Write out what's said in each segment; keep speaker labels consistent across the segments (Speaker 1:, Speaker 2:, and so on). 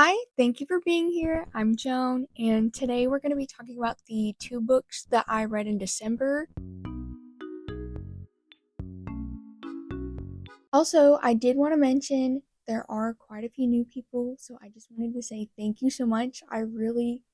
Speaker 1: Hi, thank you for being here. I'm Joan, and today we're going to be talking about the two books that I read in December. Also, I did want to mention there are quite a few new people, so I just wanted to say thank you so much. I really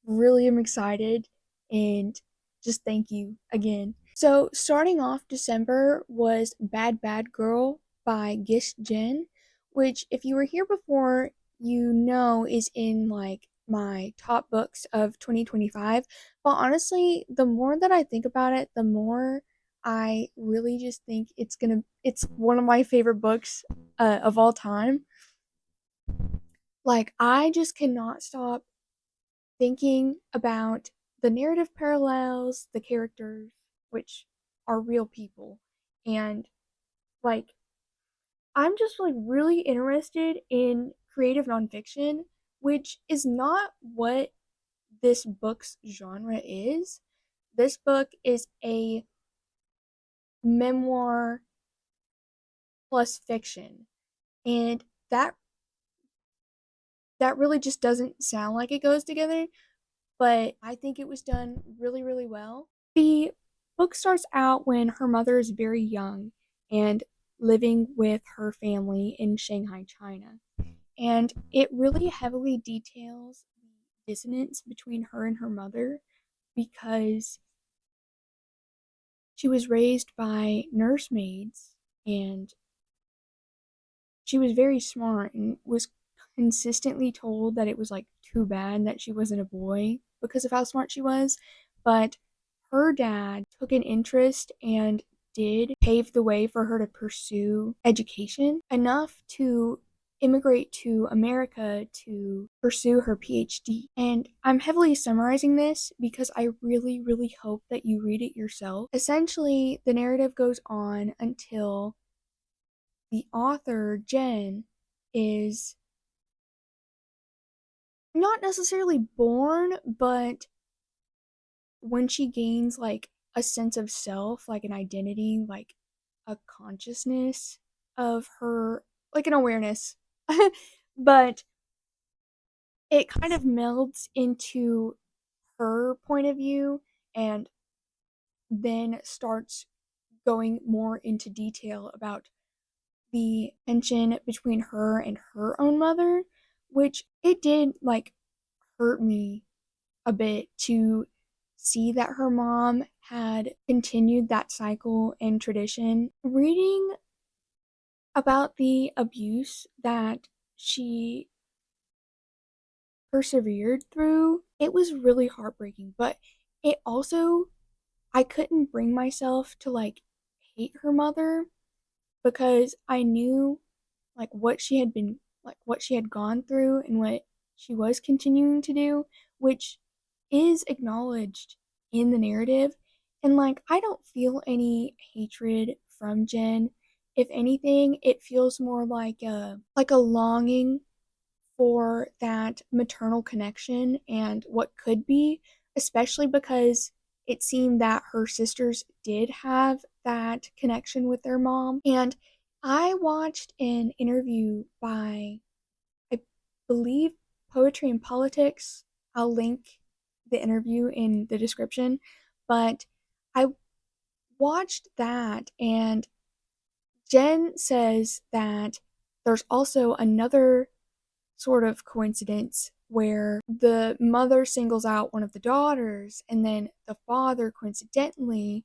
Speaker 1: am excited, and just thank you again. So, starting off December was Bad Bad Girl by Gish Jen, which, if you were here before, you know is in like my top books of 2025. But honestly, the more that I think about it, the more I really just think it's one of my favorite books of all time. Like, I just cannot stop thinking about the narrative parallels, the characters, which are real people, and like I'm just like really interested in creative nonfiction, which is not what this book's genre is. This book is a memoir plus fiction, and that that really just doesn't sound like it goes together, but I think it was done really well. The book starts out when her mother is very young and living with her family in Shanghai, China. And it really heavily details the dissonance between her and her mother because she was raised by nursemaids and she was very smart and was consistently told that it was like too bad that she wasn't a boy because of how smart she was. But her dad took an interest and did pave the way for her to pursue education enough to immigrate to America to pursue her PhD. And I'm heavily summarizing this because I really hope that you read it yourself. Essentially, the narrative goes on until the author, Jen, is not necessarily born, but when she gains like a sense of self, like an identity, like a consciousness of her, like an awareness, but it kind of melds into her point of view and then starts going more into detail about the tension between her and her own mother, which it did like hurt me a bit to see that her mom had continued that cycle and tradition. Reading about the abuse that she persevered through, it was really heartbreaking, but it also, I couldn't bring myself to like hate her mother because I knew like what she had gone through and what she was continuing to do, which is acknowledged in the narrative. And like I don't feel any hatred from Jen. If anything, it feels more like a longing for that maternal connection and what could be, especially because it seemed that her sisters did have that connection with their mom. And I watched an interview by, I believe, Poetry and Politics. I'll link the interview in the description. But I watched that, and Jen says that there's also another sort of coincidence where the mother singles out one of the daughters, and then the father coincidentally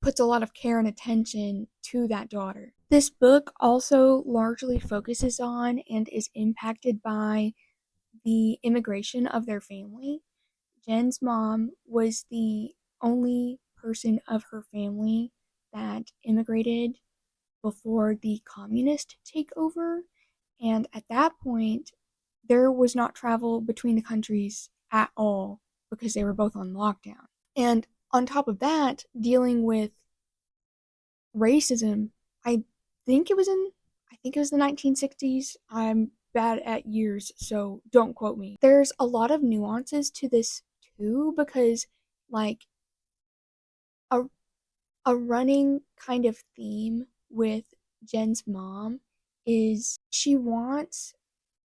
Speaker 1: puts a lot of care and attention to that daughter. This book also largely focuses on and is impacted by the immigration of their family. Jen's mom was the only person of her family that immigrated before the communist takeover, and at that point, there was not travel between the countries at all because they were both on lockdown. And on top of that, dealing with racism, I I think it was the 1960s. I'm bad at years, so don't quote me. There's a lot of nuances to this too because like a a running kind of theme with Jen's mom is she wants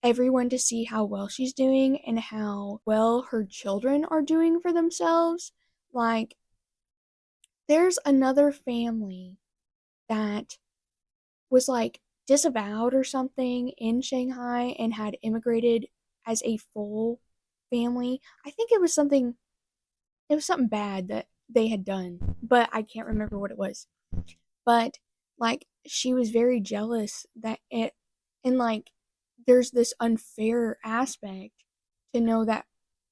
Speaker 1: everyone to see how well she's doing and how well her children are doing for themselves. Like, there's another family that was like disavowed or something in Shanghai and had immigrated as a full family. I think it was something bad that they had done, but I can't remember what it was. But like she was very jealous that it and like there's this unfair aspect to know that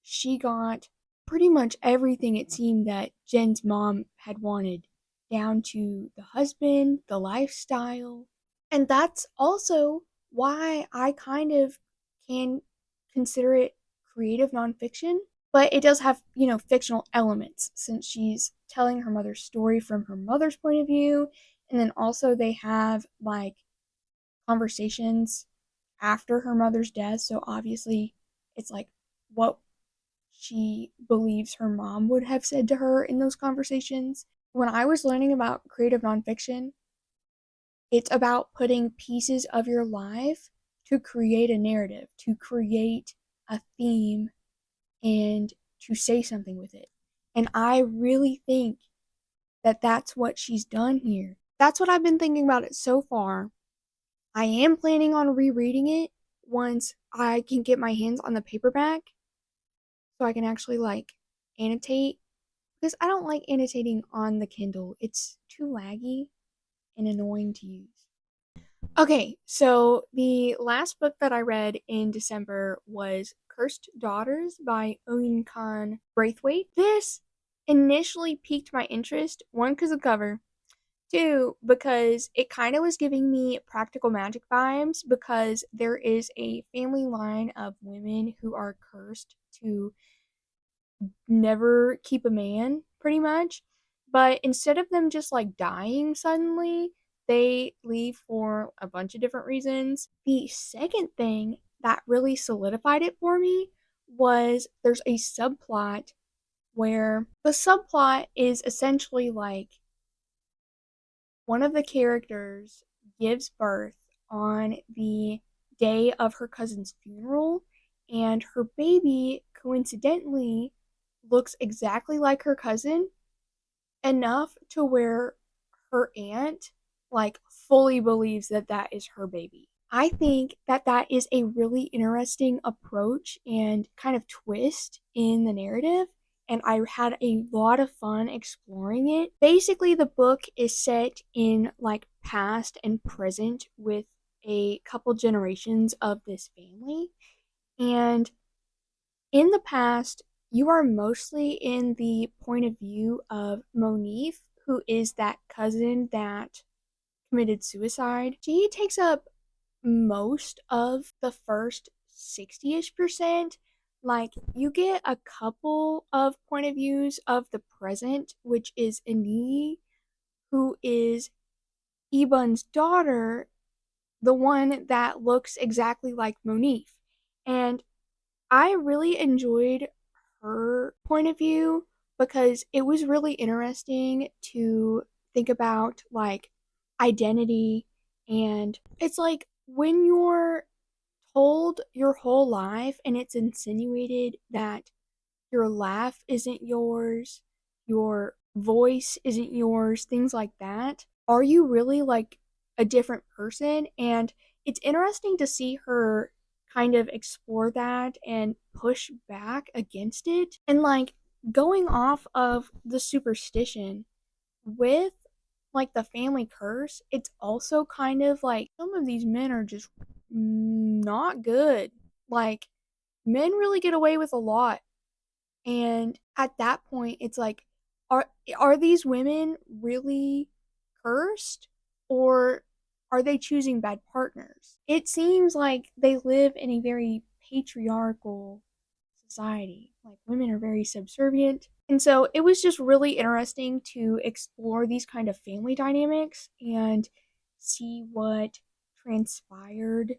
Speaker 1: she got pretty much everything it seemed that Jen's mom had wanted, down to the husband, the lifestyle. And that's also why I kind of can consider it creative nonfiction, but it does have, fictional elements since she's telling her mother's story from her mother's point of view. And then also they have like conversations after her mother's death. So obviously it's like what she believes her mom would have said to her in those conversations. When I was learning about creative nonfiction, it's about putting pieces of your life to create a narrative, to create a theme, and to say something with it. And I really think that that's what she's done here. That's what I've been thinking about it so far. I am planning on rereading it once I can get my hands on the paperback so I can actually like annotate, because I don't like annotating on the Kindle. It's too laggy and annoying to use. Okay, so the last book that I read in December was Cursed Daughters by Oyinkan Braithwaite. This initially piqued my interest, one, because of the cover, two, because it kind of was giving me practical magic vibes, because there is a family line of women who are cursed to never keep a man, pretty much. But instead of them just like dying suddenly, they leave for a bunch of different reasons. The second thing that really solidified it for me was there's a subplot where the subplot is essentially like one of the characters gives birth on the day of her cousin's funeral, and her baby coincidentally looks exactly like her cousin, enough to where her aunt like fully believes that that is her baby. I think that that is a really interesting approach and kind of twist in the narrative, and I had a lot of fun exploring it. Basically, the book is set in like past and present with a couple generations of this family, and in the past, you are mostly in the point of view of Monif, who is that cousin that committed suicide. She takes up most of the first 60-ish%. Like, you get a couple of point of views of the present, which is Ani, who is Ebun's daughter, the one that looks exactly like Monif. And I really enjoyed her point of view because it was really interesting to think about like identity. And it's like when you're told your whole life and it's insinuated that your laugh isn't yours, your voice isn't yours, things like that. Are you really like a different person? And it's interesting to see her kind of explore that and push back against it. And like going off of the superstition with like the family curse, it's also kind of like some of these men are just not good. Like men really get away with a lot, and at that point, it's like, are are these women really cursed, or are they choosing bad partners? It seems like they live in a very patriarchal society. Like women are very subservient. And so it was just really interesting to explore these kind of family dynamics and see what transpired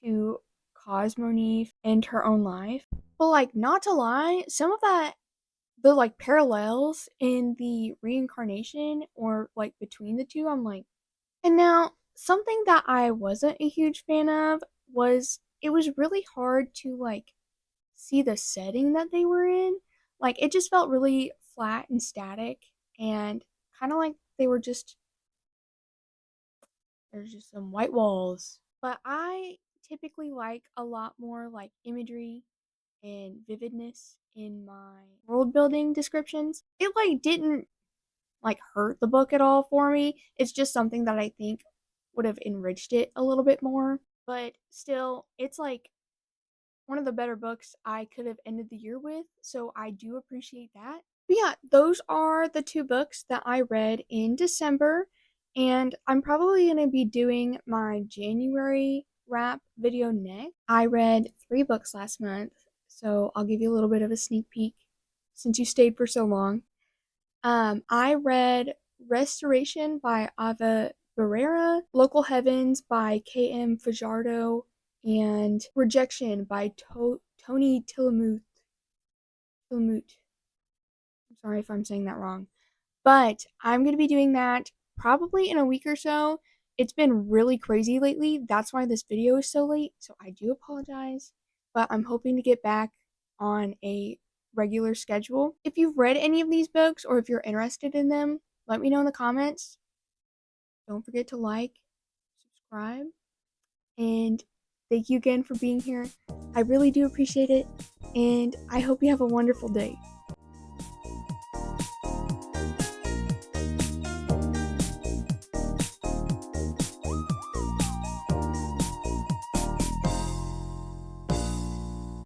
Speaker 1: to cause Monique and her own life. But like not to lie, some of that the like parallels in the reincarnation or like between the two, I'm like, and now something that I wasn't a huge fan of was it was really hard to like see the setting that they were in. Like it just felt really flat and static and kind of like they were just there's just some white walls. But I typically like a lot more like imagery and vividness in my world building descriptions. It like didn't like hurt the book at all for me. It's just something that I think would have enriched it a little bit more. But still, it's like one of the better books I could have ended the year with, so I do appreciate that. But yeah, those are the two books that I read in December, and I'm probably going to be doing my January wrap video next. I read 3 books last month, so I'll give you a little bit of a sneak peek since you stayed for so long. I read Restoration by Ava Barrera, Local Heavens by K.M. Fajardo, and Rejection by Tony Tillamook. I'm sorry if I'm saying that wrong. But I'm going to be doing that probably in a week or so. It's been really crazy lately. That's why this video is so late. So I do apologize. But I'm hoping to get back on a regular schedule. If you've read any of these books or if you're interested in them, let me know in the comments. Don't forget to like, subscribe, and thank you again for being here. I really do appreciate it, and I hope you have a wonderful day.